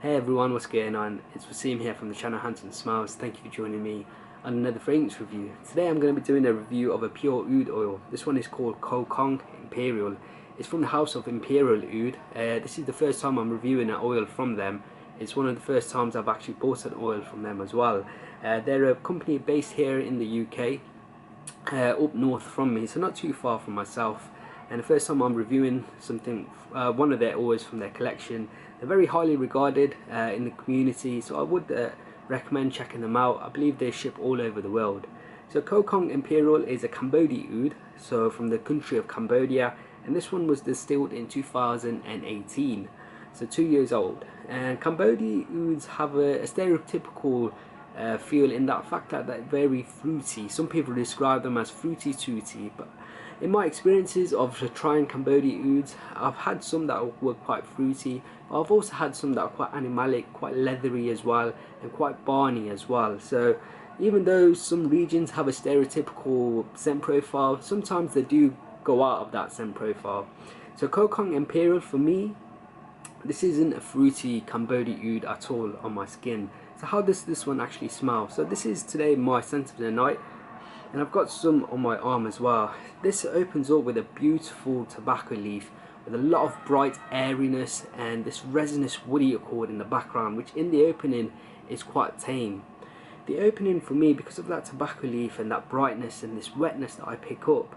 Hey everyone, what's going on? It's Waseem here from the channel Hands and Smiles. Thank you for joining me on another fragrance review. Today I'm going to be doing a review of a pure oud oil. This one is called Kohkong Imperial. It's from the house of Imperial Oud. This is the first time I'm reviewing an oil from them. It's one of the first times I've actually bought an oil from them as well. They're a company based here in the UK, up north from me, so not too far from myself. And the first time I'm reviewing something, one of their oils from their collection. They're very highly regarded in the community, so I would recommend checking them out. I believe they ship all over the world. So Kohkong Imperial is a Cambodian oud, so from the country of Cambodia, and this one was distilled in 2018, so 2 years old. And Cambodian ouds have a stereotypical feel in that fact that they're very fruity. Some people describe them as fruity tooty, but in my experiences of trying Cambodian ouds, I've had some that were quite fruity, but I've also had some that are quite animalic, quite leathery as well, and quite barny as well. So even though some regions have a stereotypical scent profile, sometimes they do go out of that scent profile. So Kohkong Imperial, for me, this isn't a fruity Cambodian oud at all on my skin. So how does this one actually smell? So this is today my scent of the night, and I've got some on my arm as well. This opens up with a beautiful tobacco leaf with a lot of bright airiness and this resinous woody accord in the background, which in the opening is quite tame. The opening for me, because of that tobacco leaf and that brightness and this wetness that I pick up,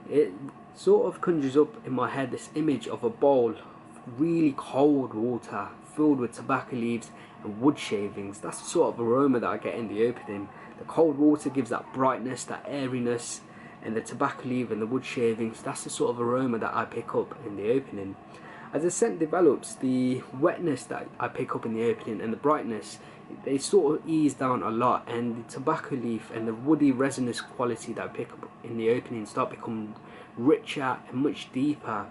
it sort of conjures up in my head this image of a bowl of really cold water filled with tobacco leaves and wood shavings. That's the sort of aroma that I get in the opening. The cold water gives that brightness, that airiness, and the tobacco leaf and the wood shavings, that's the sort of aroma that I pick up in the opening. As the scent develops, the wetness that I pick up in the opening and the brightness, they sort of ease down a lot, and the tobacco leaf and the woody resinous quality that I pick up in the opening start becoming richer and much deeper.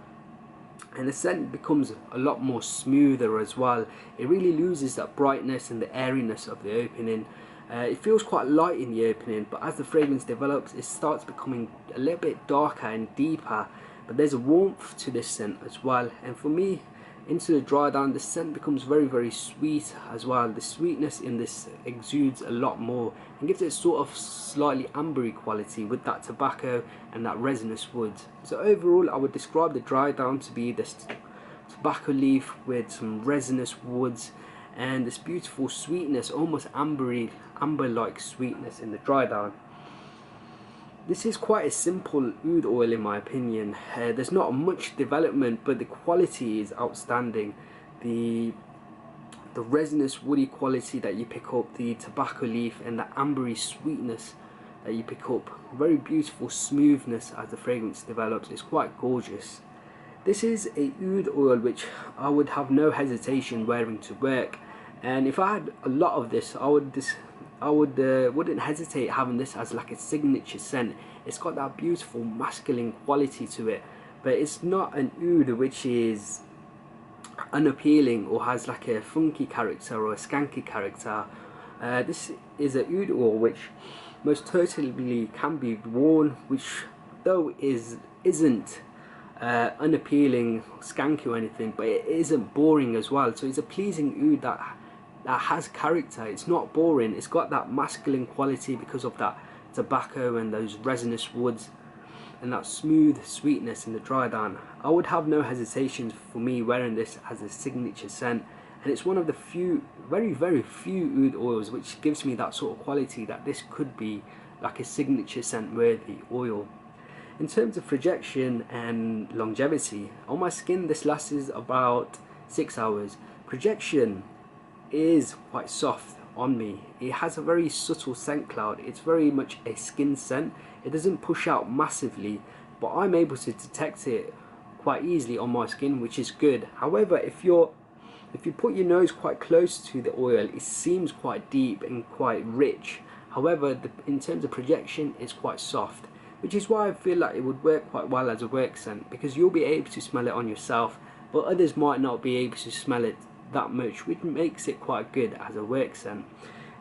And the scent becomes a lot more smoother as well. It really loses that brightness and the airiness of the opening. It feels quite light in the opening, but as the fragrance develops, it starts becoming a little bit darker and deeper. But there's a warmth to this scent as well. And for me, into the dry down, the scent becomes very sweet as well. The sweetness in this exudes a lot more and gives it sort of slightly ambery quality with that tobacco and that resinous wood. So overall, I would describe the dry down to be this tobacco leaf with some resinous woods and this beautiful sweetness, almost amber-like sweetness in the dry down. This is quite a simple oud oil in my opinion. There's not much development, but the quality is outstanding. The resinous woody quality that you pick up, the tobacco leaf and the ambery sweetness that you pick up, very beautiful smoothness as the fragrance develops. It's quite gorgeous. This is a oud oil which I would have no hesitation wearing to work, and if I had a lot of this, I wouldn't hesitate having this as like a signature scent. It's got that beautiful masculine quality to it, but it's not an oud which is unappealing or has like a funky character or a skanky character. This is an oud oil which most totally can be worn, which though isn't unappealing, skanky or anything, but it isn't boring as well. So it's a pleasing oud that has character. It's not boring. It's got that masculine quality because of that tobacco and those resinous woods and that smooth sweetness in the dry down. I would have no hesitations for me wearing this as a signature scent, and it's one of the few, very few oud oils which gives me that sort of quality that this could be like a signature scent worthy oil. In terms of projection and longevity, on my skin this lasts about 6 hours. Projection is quite soft on me. It has a very subtle scent cloud. It's very much a skin scent. It doesn't push out massively, but I'm able to detect it quite easily on my skin, which is good. However, if you put your nose quite close to the oil, it seems quite deep and quite rich. However, in terms of projection, it's quite soft, which is why I feel like it would work quite well as a work scent, because you'll be able to smell it on yourself, but others might not be able to smell it that much, which makes it quite good as a work scent.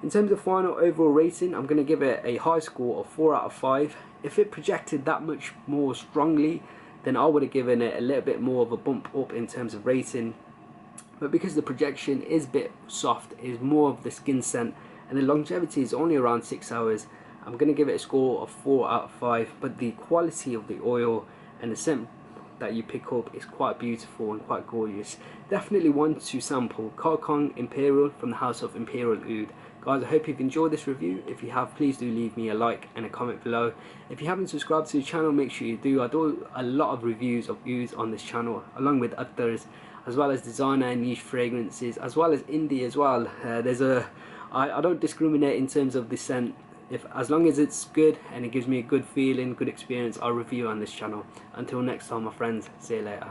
In terms of final overall rating, I'm going to give it a high score of 4 out of 5. If it projected that much more strongly, then I would have given it a little bit more of a bump up in terms of rating. but because the projection is a bit soft, is more of the skin scent, and the longevity is only around 6 hours, I'm going to give it a score of 4 out of 5. But the quality of the oil and the scent that you pick up is quite beautiful and quite gorgeous. Definitely one to sample. Kohkong Imperial from the house of Imperial Oud. Guys, I hope you've enjoyed this review. If you have, please do leave me a like and a comment below. If you haven't subscribed to the channel, make sure you do. I do a lot of reviews of ouds on this channel, along with others, as well as designer and niche fragrances, as well as indie as well. I don't discriminate in terms of the scent. As long as it's good and it gives me a good feeling, good experience, I'll review on this channel. Until next time, my friends, see you later.